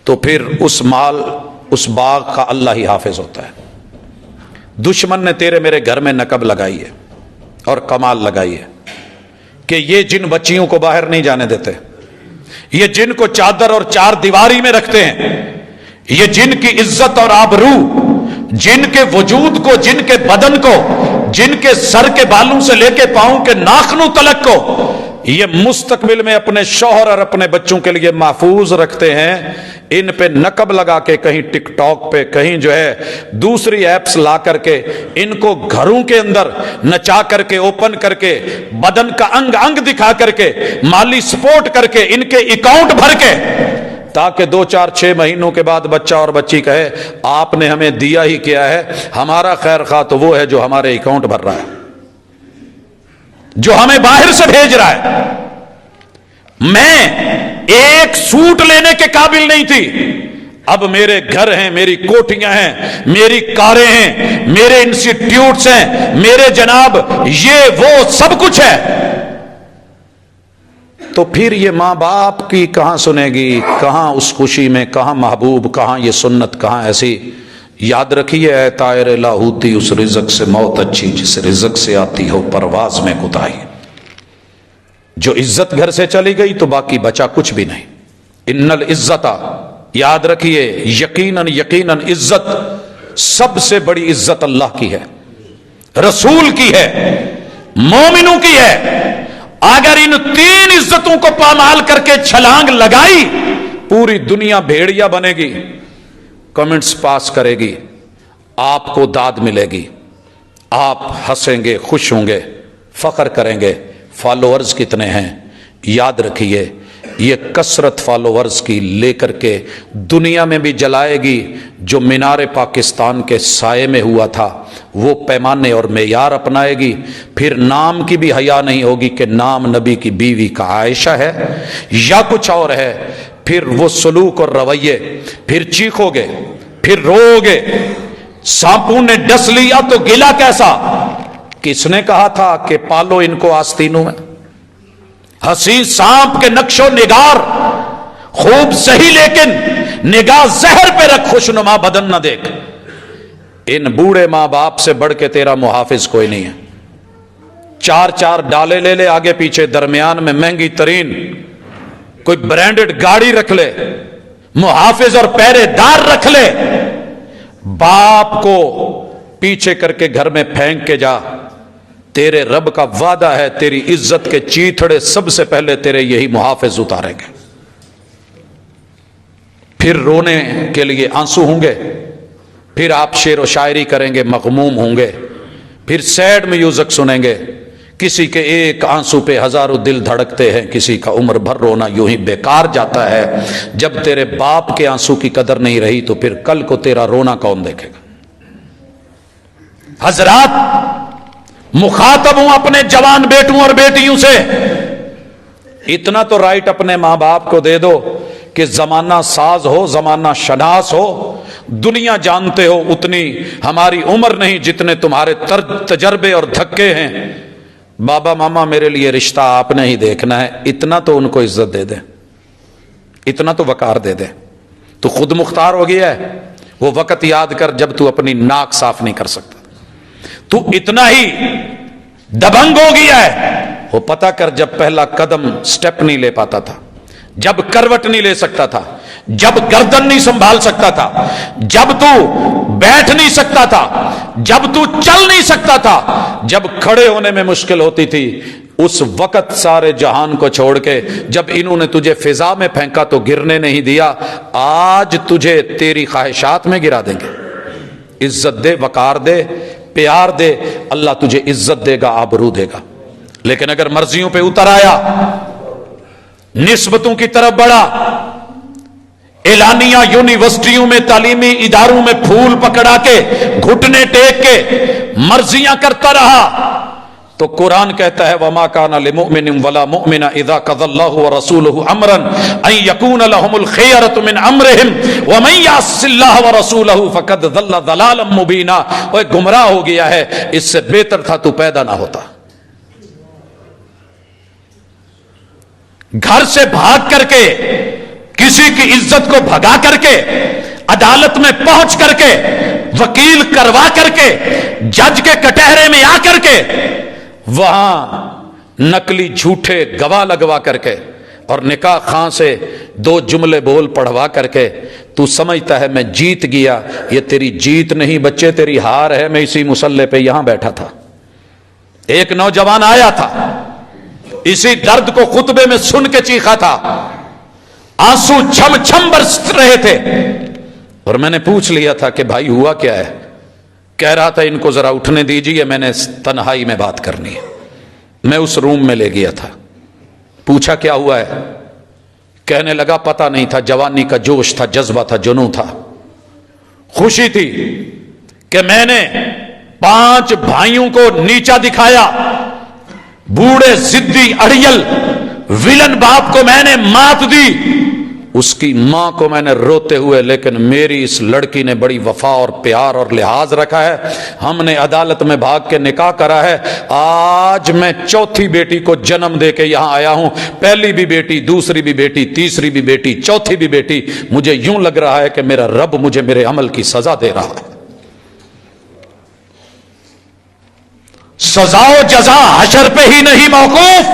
تو پھر اس مال، اس باغ کا اللہ ہی حافظ ہوتا ہے۔ دشمن نے تیرے میرے گھر میں نقب لگائی ہے اور کمال لگائی ہے کہ یہ جن بچیوں کو باہر نہیں جانے دیتے، یہ جن کو چادر اور چار دیواری میں رکھتے ہیں، یہ جن کی عزت اور آبرو، جن کے وجود کو، جن کے بدن کو، جن کے سر کے بالوں سے لے کے پاؤں کے ناخنوں تلک کو یہ مستقبل میں اپنے شوہر اور اپنے بچوں کے لیے محفوظ رکھتے ہیں، ان پہ نقب لگا کے کہیں ٹک ٹاک پہ، کہیں جو ہے دوسری ایپس لا کر کے ان کو گھروں کے اندر نچا کر کے، اوپن کر کے، بدن کا انگ انگ دکھا کر کے، مالی سپورٹ کر کے، ان کے اکاؤنٹ بھر کے، تاکہ 2 4 6 مہینوں کے بعد بچہ اور بچی کہے آپ نے ہمیں دیا ہی کیا ہے، ہمارا خیر خواہ تو وہ ہے جو ہمارے اکاؤنٹ بھر رہا ہے، جو ہمیں باہر سے بھیج رہا ہے۔ میں ایک سوٹ لینے کے قابل نہیں تھی، اب میرے گھر ہیں، میری کوٹیاں ہیں، میری کاریں ہیں، میرے انسٹیٹیوٹس ہیں، میرے جناب یہ وہ سب کچھ ہے۔ تو پھر یہ ماں باپ کی کہاں سنے گی، کہاں اس خوشی میں، کہاں محبوب، کہاں یہ سنت، کہاں ایسی۔ یاد رکھیے اے طائر لاہوتی، اس رزق سے موت اچھی جس رزق سے آتی ہو پرواز میں کوتاہی۔ جو عزت گھر سے چلی گئی تو باقی بچا کچھ بھی نہیں۔ ان العزت، یاد رکھیے یقیناً یقیناً عزت، سب سے بڑی عزت اللہ کی ہے، رسول کی ہے، مومنوں کی ہے۔ اگر ان 3 عزتوں کو پامال کر کے چھلانگ لگائی، پوری دنیا بھیڑیا بنے گی، کمنٹس پاس کرے گی، آپ کو داد ملے گی، آپ ہنسیں گے، خوش ہوں گے، فخر کریں گے۔ فالوورز کتنے ہیں؟ یاد رکھیے یہ کثرت فالوورز کی لے کر کے دنیا میں بھی جلائے گی۔ جو مینار پاکستان کے سائے میں ہوا تھا وہ پیمانے اور معیار اپنائے گی۔ پھر نام کی بھی حیا نہیں ہوگی کہ نام نبی کی بیوی کا عائشہ ہے یا کچھ اور ہے۔ پھر وہ سلوک اور رویے، پھر چیخو گے، پھر رو گے۔ سانپوں نے ڈس لیا تو گلا کیسا؟ کس نے کہا تھا کہ پالو ان کو آستینوں میں؟ حسین سانپ کے نقش و نگار خوب صحیح، لیکن نگاہ زہر پہ رکھ، خوشنما بدن نہ دیکھ۔ ان بوڑھے ماں باپ سے بڑھ کے تیرا محافظ کوئی نہیں ہے۔ 4 ڈالے لے لے آگے پیچھے، درمیان میں مہنگی ترین کوئی برانڈڈ گاڑی رکھ لے، محافظ اور پہرے دار رکھ لے، باپ کو پیچھے کر کے گھر میں پھینک کے جا۔ تیرے رب کا وعدہ ہے تیری عزت کے چیتھڑے سب سے پہلے تیرے یہی محافظ اتاریں گے۔ پھر رونے کے لیے آنسو ہوں گے، پھر آپ شعر و شاعری کریں گے، مغموم ہوں گے، پھر سیڈ میوزک سنیں گے۔ کسی کے ایک آنسو پہ ہزاروں دل دھڑکتے ہیں، کسی کا عمر بھر رونا یوں ہی بیکار جاتا ہے۔ جب تیرے باپ کے آنسو کی قدر نہیں رہی تو پھر کل کو تیرا رونا کون دیکھے گا؟ حضرات، مخاطب ہوں اپنے جوان بیٹوں اور بیٹیوں سے، اتنا تو رائٹ اپنے ماں باپ کو دے دو کہ زمانہ ساز ہو، زمانہ شناس ہو، دنیا جانتے ہو اتنی ہماری عمر نہیں جتنے تمہارے تجربے اور دھکے ہیں۔ بابا ماما میرے لیے رشتہ آپ نے ہی دیکھنا ہے، اتنا تو ان کو عزت دے دے، اتنا تو وقار دے دے۔ تو خود مختار ہو گیا ہے، وہ وقت یاد کر جب تو اپنی ناک صاف نہیں کر سکتا، تو اتنا ہی دبنگ ہو گیا ہے، وہ پتا کر جب پہلا قدم سٹیپ نہیں لے پاتا تھا، جب کروٹ نہیں لے سکتا تھا، جب گردن نہیں سنبھال سکتا تھا، جب تو بیٹھ نہیں سکتا تھا، جب تو چل نہیں سکتا تھا، جب کھڑے ہونے میں مشکل ہوتی تھی، اس وقت سارے جہان کو چھوڑ کے جب انہوں نے تجھے فضا میں پھینکا تو گرنے نہیں دیا، آج تجھے تیری خواہشات میں گرا دیں گے۔ عزت دے، وقار دے، پیار دے، اللہ تجھے عزت دے گا، آبرو دے گا۔ لیکن اگر مرضیوں پہ اتر آیا، نسبتوں کی طرف بڑھا، اعلانیہ یونیورسٹیوں میں، تعلیمی اداروں میں پھول پکڑا کے، گھٹنے ٹیک کے مرضیاں کرتا رہا، تو قرآن کہتا ہے وَمَا كَانَ لِمُؤْمِنٍ وَلَا مُؤْمِنَةٍ إِذَا قَضَى اللَّهُ وَرَسُولُهُ أَمْرًا أَن يَكُونَ لَهُمُ الْخِيَرَةُ مِنْ أَمْرِهِمْ وَمَن يَعْصِ اللَّهَ وَرَسُولَهُ فَقَدْ ضَلَّ ضَلَالًا مُبِينًا۔ وہ گمراہ ہو گیا ہے، اس سے بہتر تھا تو پیدا نہ ہوتا۔ گھر سے بھاگ کر کے، کسی کی عزت کو بھگا کر کے، عدالت میں پہنچ کر کے، وکیل کروا کر کے، جج کے کٹہرے میں آ کر کے، وہاں نقلی جھوٹے گواہ لگوا کر کے اور نکاح خاں سے 2 جملے بول پڑھوا کر کے تو سمجھتا ہے میں جیت گیا۔ یہ تیری جیت نہیں بچے، تیری ہار ہے۔ میں اسی مصلے پہ یہاں بیٹھا تھا، ایک نوجوان آیا تھا، اسی درد کو خطبے میں سن کے چیخا تھا، آنسو چھم چھم برس رہے تھے، اور میں نے پوچھ لیا تھا کہ بھائی ہوا کیا ہے؟ کہہ رہا تھا ان کو ذرا اٹھنے دیجیے، میں نے تنہائی میں بات کرنی ہے۔ میں اس روم میں لے گیا تھا، پوچھا کیا ہوا ہے؟ کہنے لگا پتہ نہیں تھا، جوانی کا جوش تھا، جذبہ تھا، جنون تھا، خوشی تھی کہ میں نے 5 بھائیوں کو نیچا دکھایا، بوڑھے ضدی اڑیل ویلن باپ کو میں نے مات دی، اس کی ماں کو میں نے روتے ہوئے، لیکن میری اس لڑکی نے بڑی وفا اور پیار اور لحاظ رکھا ہے، ہم نے عدالت میں بھاگ کے نکاح کرا ہے، آج میں 4تھی بیٹی کو جنم دے کے یہاں آیا ہوں، پہلی بھی بیٹی، دوسری بھی بیٹی، تیسری بھی بیٹی، چوتھی بھی بیٹی، مجھے یوں لگ رہا ہے کہ میرا رب مجھے میرے عمل کی سزا دے رہا ہے۔ سزا و جزا حشر پہ ہی نہیں موقوف،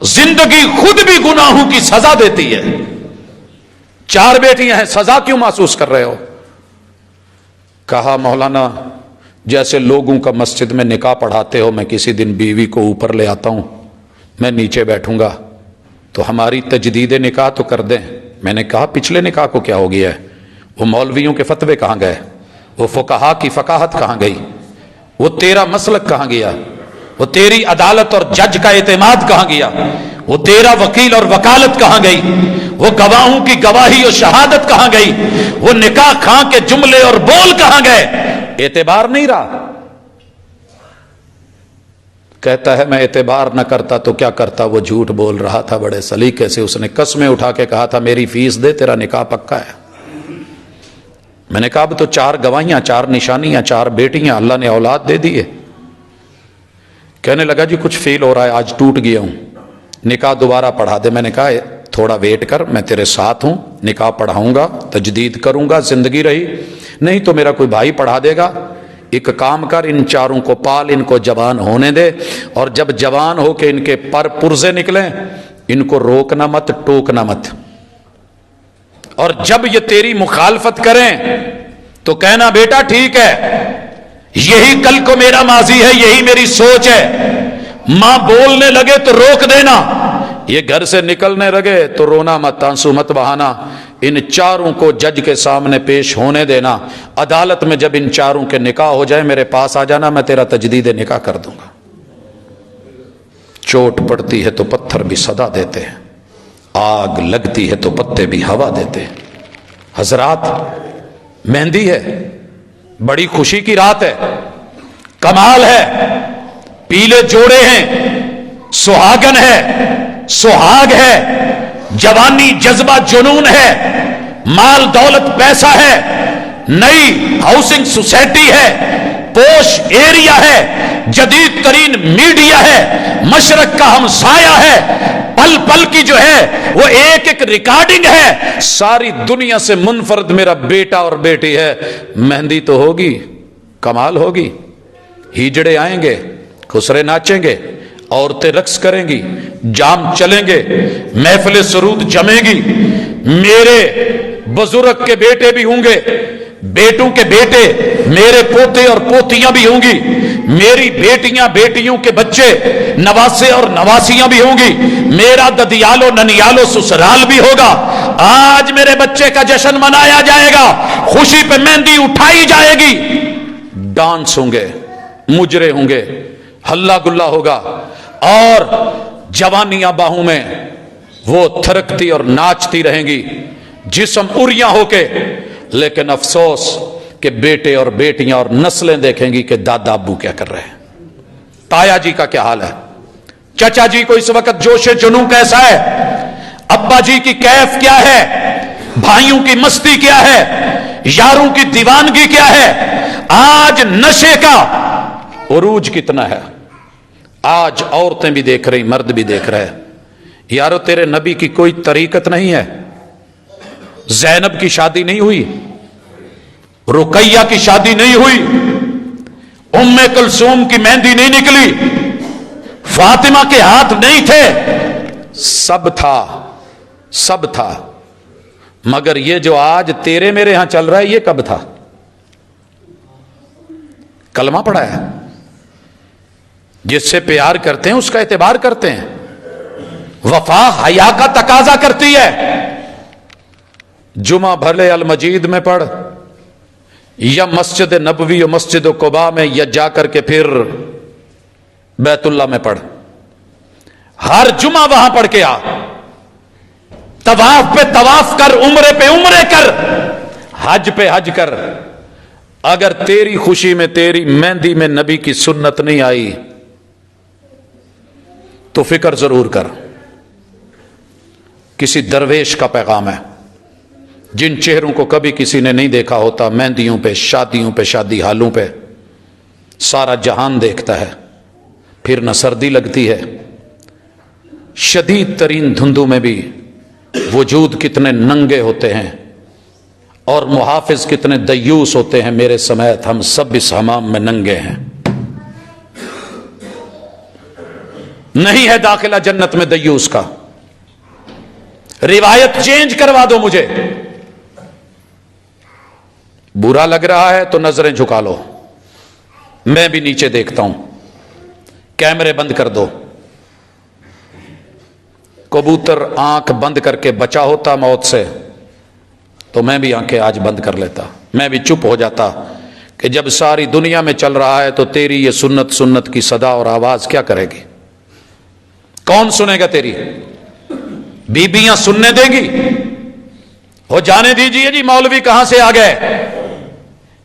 زندگی خود بھی گناہوں کی سزا دیتی ہے۔ 4 بیٹیاں ہیں، سزا کیوں محسوس کر رہے ہو؟ کہا مولانا جیسے لوگوں کا مسجد میں نکاح پڑھاتے ہو، میں کسی دن بیوی کو اوپر لے آتا ہوں، میں نیچے بیٹھوں گا تو ہماری تجدید نکاح تو کر دیں۔ میں نے کہا پچھلے نکاح کو کیا ہو گیا ہے؟ وہ مولویوں کے فتوے کہاں گئے؟ وہ فقہا کی فقاہت کہاں گئی؟ وہ تیرا مسلک کہاں گیا؟ وہ تیری عدالت اور جج کا اعتماد کہاں گیا؟ وہ تیرا وکیل اور وکالت کہاں گئی؟ وہ گواہوں کی گواہی اور شہادت کہاں گئی؟ وہ نکاح خاں کے جملے اور بول کہاں گئے؟ اعتبار نہیں رہا۔ کہتا ہے میں اعتبار نہ کرتا تو کیا کرتا، وہ جھوٹ بول رہا تھا بڑے سلیقے سے، اس نے قسمیں اٹھا کے کہا تھا میری فیس دے، تیرا نکاح پکا ہے۔ میں نے کہا اب تو 4 گواہیاں، 4 نشانیاں، 4 بیٹیاں، اللہ نے اولاد دے دی ہے۔ کہنے لگا جی کچھ فیل ہو رہا ہے، آج ٹوٹ گیا ہوں، نکاح دوبارہ پڑھا دے۔ میں نے کہا تھوڑا ویٹ کر، میں تیرے ساتھ ہوں، نکاح پڑھاؤں گا، تجدید کروں گا، زندگی رہی نہیں تو میرا کوئی بھائی پڑھا دے گا۔ ایک کام کر، ان 4 کو پال، ان کو جوان ہونے دے، اور جب جوان ہو کے ان کے پر پرزے نکلیں، ان کو روکنا مت، ٹوکنا مت، اور جب یہ تیری مخالفت کریں تو کہنا بیٹا ٹھیک ہے، یہی کل کو میرا ماضی ہے، یہی میری سوچ ہے۔ ماں بولنے لگے تو روک دینا، یہ گھر سے نکلنے لگے تو رونا مت، آنسو مت بہانا۔ ان 4 کو جج کے سامنے پیش ہونے دینا، عدالت میں جب ان 4 کے نکاح ہو جائے میرے پاس آ جانا، میں تیرا تجدید نکاح کر دوں گا۔ چوٹ پڑتی ہے تو پتھر بھی صدا دیتے ہیں، آگ لگتی ہے تو پتے بھی ہوا دیتے ہیں۔ حضرات مہندی ہے، بڑی خوشی کی رات ہے، کمال ہے، پیلے جوڑے ہیں، سہاگن ہے، سہاگ ہے، جوانی جذبہ جنون ہے، مال دولت پیسہ ہے، نئی ہاؤسنگ سوسائٹی ہے، پوش ایریا ہے، جدید ترین میڈیا ہے، مشرق کا ہمسایہ ہے، پل پل کی جو ہے وہ ایک ایک ریکارڈنگ ہے، ساری دنیا سے منفرد میرا بیٹا اور بیٹی ہے۔ مہندی تو ہوگی، کمال ہوگی، ہیجڑے آئیں گے، خسرے ناچیں گے، عورتیں رقص کریں گی، جام چلیں گے، محفل سرود جمیں گی، میرے بزرگ کے بیٹے بھی ہوں گے، بیٹوں کے بیٹے، میرے پوتے اور پوتیاں بھی ہوں گی، میری بیٹیاں بیٹیوں کے بچے نواسے اور نواسیاں بھی ہوں گی، میرا ددیالو ننیالو سسرال بھی ہوگا۔ آج میرے بچے کا جشن منایا جائے گا، خوشی پہ مہندی اٹھائی جائے گی، ڈانس ہوں گے، مجرے ہوں گے، ہلا گلا ہوگا، اور جوانیاں باہوں میں وہ تھرکتی اور ناچتی رہیں گی، جسم اریاں ہو کے، لیکن افسوس کہ بیٹے اور بیٹیاں اور نسلیں دیکھیں گی کہ دادا ابو کیا کر رہے ہیں، تایا جی کا کیا حال ہے، چچا جی کو اس وقت جوش جنوں کیسا ہے، ابا جی کی کیف کیا ہے، بھائیوں کی مستی کیا ہے، یاروں کی دیوانگی کیا ہے، آج نشے کا عروج کتنا ہے، آج عورتیں بھی دیکھ رہی، مرد بھی دیکھ رہے، یارو تیرے نبی کی کوئی طریقت نہیں ہے، زینب کی شادی نہیں ہوئی، رقیہ کی شادی نہیں ہوئی، ام کلثوم کی مہندی نہیں نکلی، فاطمہ کے ہاتھ نہیں تھے، سب تھا، سب تھا، مگر یہ جو آج تیرے میرے ہاں چل رہا ہے یہ کب تھا؟ کلمہ پڑھا ہے، جس سے پیار کرتے ہیں اس کا اعتبار کرتے ہیں، وفا حیا کا تقاضا کرتی ہے، جمعہ بھلے المجید میں پڑھ یا مسجد نبوی و مسجد قباء میں، یا جا کر کے پھر بیت اللہ میں پڑھ، ہر جمعہ وہاں پڑھ کے آ، طواف پہ طواف کر، عمرے پہ عمرے کر، حج پہ حج کر، اگر تیری خوشی میں تیری مہندی میں نبی کی سنت نہیں آئی تو فکر ضرور کر، کسی درویش کا پیغام ہے، جن چہروں کو کبھی کسی نے نہیں دیکھا ہوتا، مہندیوں پہ، شادیوں پہ، شادی حالوں پہ سارا جہان دیکھتا ہے، پھر نہ سردی لگتی ہے، شدید ترین دھندوں میں بھی وجود کتنے ننگے ہوتے ہیں، اور محافظ کتنے دیوس ہوتے ہیں، میرے سمیت ہم سب اس حمام میں ننگے ہیں، نہیں ہے داخلہ جنت میں دیوس کا، روایت چینج کروا دو مجھے، برا لگ رہا ہے تو نظریں جھکا لو، میں بھی نیچے دیکھتا ہوں، کیمرے بند کر دو، کبوتر آنکھ بند کر کے بچا ہوتا موت سے تو میں بھی آنکھیں آج بند کر لیتا، میں بھی چپ ہو جاتا کہ جب ساری دنیا میں چل رہا ہے تو تیری یہ سنت سنت کی صدا اور آواز کیا کرے گی؟ کون سنے گا تیری؟ بیبیاں سننے دیں گی؟ ہو جانے دیجئے جی، مولوی کہاں سے آ گئے،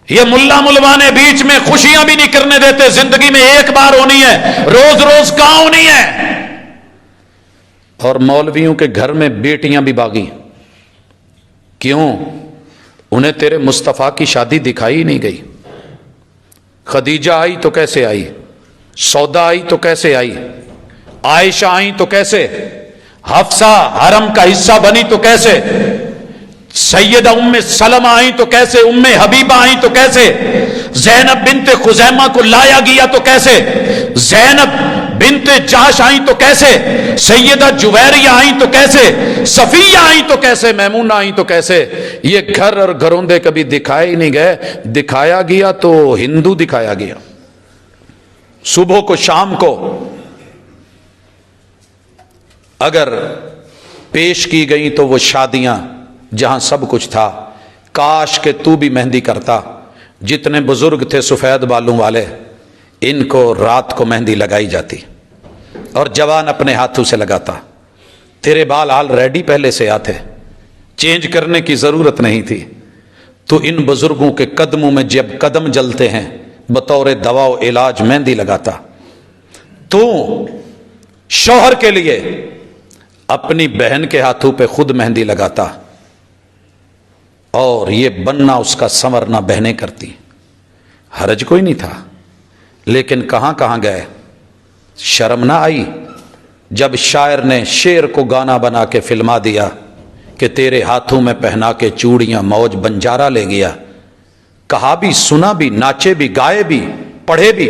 یہ ملا ملوانے بیچ میں خوشیاں بھی نہیں کرنے دیتے، زندگی میں ایک بار ہونی ہے، روز روز کہاں ہونی ہے، اور مولویوں کے گھر میں بیٹیاں بھی باغی، کیوں؟ انہیں تیرے مصطفیٰ کی شادی دکھائی نہیں گئی، خدیجہ آئی تو کیسے آئی، سودا آئی تو کیسے آئی، عائشہ آئی تو کیسے، حفصہ حرم کا حصہ بنی تو کیسے، سیدہ ام سلمہ آئیں تو کیسے، ام حبیبہ آئیں تو کیسے، زینب بنت خزیمہ کو لایا گیا تو کیسے، زینب بنت جاش آئیں تو کیسے، سیدہ جویریہ آئیں تو کیسے، صفیہ آئیں تو کیسے، میمونہ آئیں تو کیسے، یہ گھر اور گھروندے کبھی دکھائے ہی نہیں گئے، دکھایا گیا تو ہندو دکھایا گیا، صبح کو شام کو اگر پیش کی گئی تو وہ شادیاں جہاں سب کچھ تھا، کاش کہ تو بھی مہندی کرتا، جتنے بزرگ تھے سفید بالوں والے ان کو رات کو مہندی لگائی جاتی اور جوان اپنے ہاتھوں سے لگاتا، تیرے بال آلریڈی پہلے سے آتے، چینج کرنے کی ضرورت نہیں تھی، تو ان بزرگوں کے قدموں میں جب قدم جلتے ہیں بطور دوا و علاج مہندی لگاتا، تو شوہر کے لیے اپنی بہن کے ہاتھوں پہ خود مہندی لگاتا، اور یہ بننا اس کا سنورنا بہنیں کرتی، حرج کوئی نہیں تھا، لیکن کہاں کہاں گئے، شرم نہ آئی جب شاعر نے شعر کو گانا بنا کے فلما دیا کہ تیرے ہاتھوں میں پہنا کے چوڑیاں موج بنجارا لے گیا، کہا بھی، سنا بھی، ناچے بھی، گائے بھی، پڑھے بھی،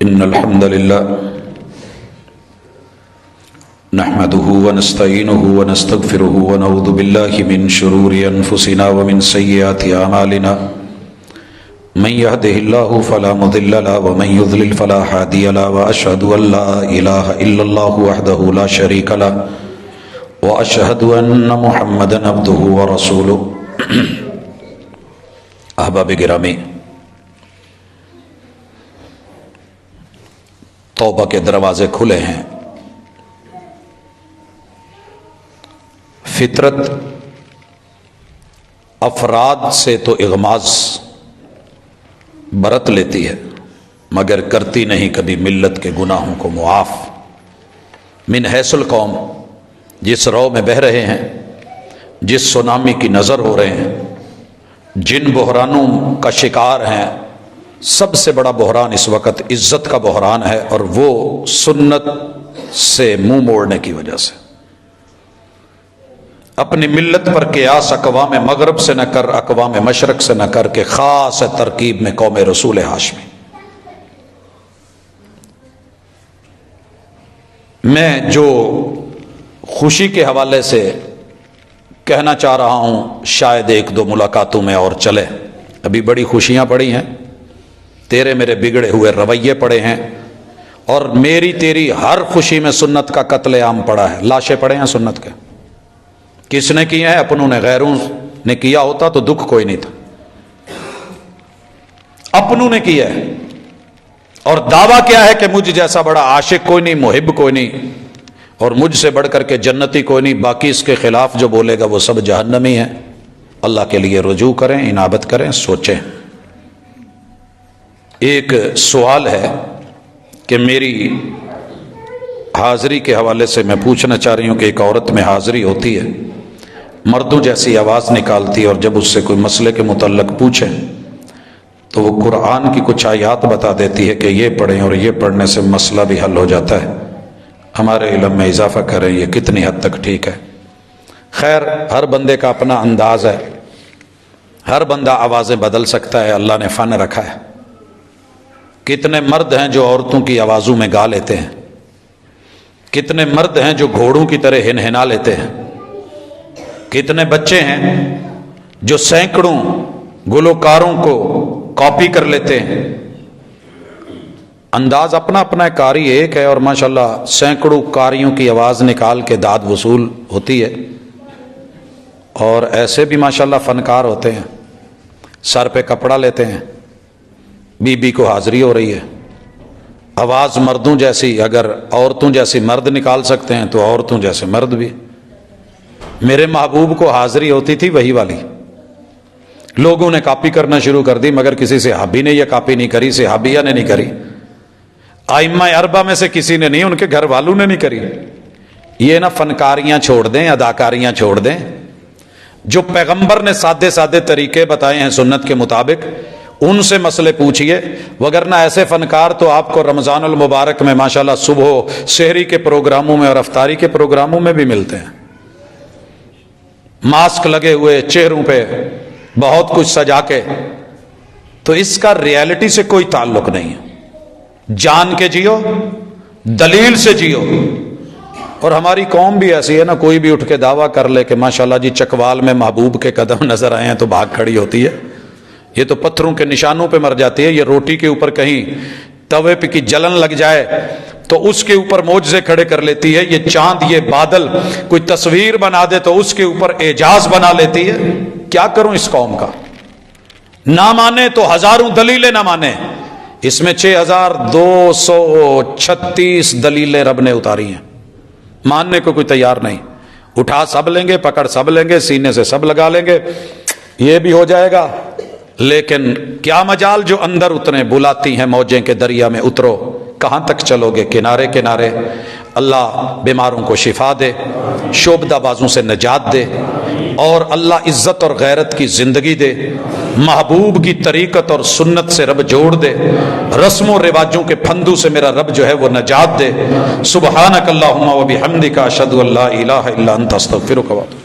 ان الحمد للہ نحمده ونستعینه ونستغفره ونعوذ باللہ من شرور انفسنا ومن سیئات اعمالنا من يهده الله فلا مضل له ومن يضلل فلا هادي له واشهد ان لا اله الا الله وحده لا شريك له واشهد ان محمدا عبده ورسوله احباب گرامی، توبہ کے دروازے کھلے ہیں۔ فطرت افراد سے تو اغماض برت لیتی ہے، مگر کرتی نہیں کبھی ملت کے گناہوں کو معاف۔ من حیث القوم، جس رو میں بہہ رہے ہیں، جس سونامی کی نظر ہو رہے ہیں، جن بحرانوں کا شکار ہیں، سب سے بڑا بحران اس وقت عزت کا بحران ہے، اور وہ سنت سے منہ موڑنے کی وجہ سے۔ اپنی ملت پر قیاس اقوام مغرب سے نہ کر، اقوام مشرق سے نہ کر کے خاص ترکیب میں قوم رسول ہاشمی۔ میں جو خوشی کے حوالے سے کہنا چاہ رہا ہوں، شاید ایک دو ملاقاتوں میں اور چلے۔ ابھی بڑی خوشیاں پڑی ہیں، تیرے میرے بگڑے ہوئے رویے پڑے ہیں، اور میری تیری ہر خوشی میں سنت کا قتل عام پڑا ہے۔ لاشیں پڑے ہیں سنت کے۔ کس نے کیے ہیں؟ اپنوں نے۔ غیروں نے کیا ہوتا تو دکھ کوئی نہیں تھا، اپنوں نے کیا ہے۔ اور دعویٰ کیا ہے کہ مجھ جیسا بڑا عاشق کوئی نہیں، محب کوئی نہیں، اور مجھ سے بڑھ کر کے جنتی کوئی نہیں۔ باقی اس کے خلاف جو بولے گا وہ سب جہنمی ہیں۔ اللہ کے لیے رجوع کریں، انابت کریں، سوچیں۔ ایک سوال ہے کہ میری حاضری کے حوالے سے میں پوچھنا چاہ رہی ہوں کہ ایک عورت میں حاضری ہوتی ہے، مردوں جیسی آواز نکالتی ہے، اور جب اس سے کوئی مسئلے کے متعلق پوچھے تو وہ قرآن کی کچھ آیات بتا دیتی ہے کہ یہ پڑھیں اور یہ پڑھنے سے مسئلہ بھی حل ہو جاتا ہے۔ ہمارے علم میں اضافہ کریں، یہ کتنی حد تک ٹھیک ہے؟ خیر، ہر بندے کا اپنا انداز ہے، ہر بندہ آوازیں بدل سکتا ہے، اللہ نے فن رکھا ہے۔ کتنے مرد ہیں جو عورتوں کی آوازوں میں گا لیتے ہیں، کتنے مرد ہیں جو گھوڑوں کی طرح ہنہنا لیتے ہیں، کتنے بچے ہیں جو سینکڑوں گلوکاروں کو کاپی کر لیتے ہیں۔ انداز اپنا اپنا ہے، کاری ایک ہے، اور ماشاءاللہ سینکڑوں کاریوں کی آواز نکال کے داد وصول ہوتی ہے۔ اور ایسے بھی ماشاءاللہ فنکار ہوتے ہیں، سر پہ کپڑا لیتے ہیں، بی بی کو حاضری ہو رہی ہے۔ آواز مردوں جیسی اگر عورتوں جیسی مرد نکال سکتے ہیں تو عورتوں جیسے مرد بھی۔ میرے محبوب کو حاضری ہوتی تھی وہی والی، لوگوں نے کاپی کرنا شروع کر دی، مگر کسی صحابی نے یہ کاپی نہیں کری، صحابیہ نے نہیں کری، ائمہ اربعہ میں سے کسی نے نہیں، ان کے گھر والوں نے نہیں کری۔ یہ نہ فنکاریاں چھوڑ دیں، اداکاریاں چھوڑ دیں، جو پیغمبر نے سادے سادے طریقے بتائے ہیں سنت کے مطابق، ان سے مسئلے پوچھئے، وگرنہ ایسے فنکار تو آپ کو رمضان المبارک میں ماشاءاللہ صبح سحری کے پروگراموں میں اور افطاری کے پروگراموں میں بھی ملتے ہیں، ماسک لگے ہوئے، چہروں پہ بہت کچھ سجا کے۔ تو اس کا ریالٹی سے کوئی تعلق نہیں ہے۔ جان کے جیو، دلیل سے جیو۔ اور ہماری قوم بھی ایسی ہے نا، کوئی بھی اٹھ کے دعویٰ کر لے کہ ماشاءاللہ جی چکوال میں محبوب کے قدم نظر آئے ہیں تو بھاگ کھڑی ہوتی ہے۔ یہ تو پتھروں کے نشانوں پہ مر جاتی ہے۔ یہ روٹی کے اوپر کہیں توے پہ کی جلن لگ جائے تو اس کے اوپر معجزے کھڑے کر لیتی ہے۔ یہ چاند، یہ بادل کوئی تصویر بنا دے تو اس کے اوپر اعجاز بنا لیتی ہے۔ کیا کروں اس قوم کا؟ نہ مانے تو ہزاروں دلیلیں نہ مانے۔ اس میں 6236 دلیلیں رب نے اتاری ہیں، ماننے کو کوئی تیار نہیں۔ اٹھا سب لیں گے، پکڑ سب لیں گے، سینے سے سب لگا لیں گے، یہ بھی ہو جائے گا، لیکن کیا مجال جو اندر اترے؟ بلاتی ہیں موجیں کے دریا میں اترو، کہاں تک چلو گے کنارے کنارے؟ اللہ بیماروں کو شفا دے، شعبدہ بازوں سے نجات دے، اور اللہ عزت اور غیرت کی زندگی دے، محبوب کی طریقت اور سنت سے رب جوڑ دے، رسم و رواجوں کے پھندوں سے میرا رب جو ہے وہ نجات دے۔ سبحانک اللہم و بحمدک اشہد ان لا الہ الا انت استغفرک و اتوب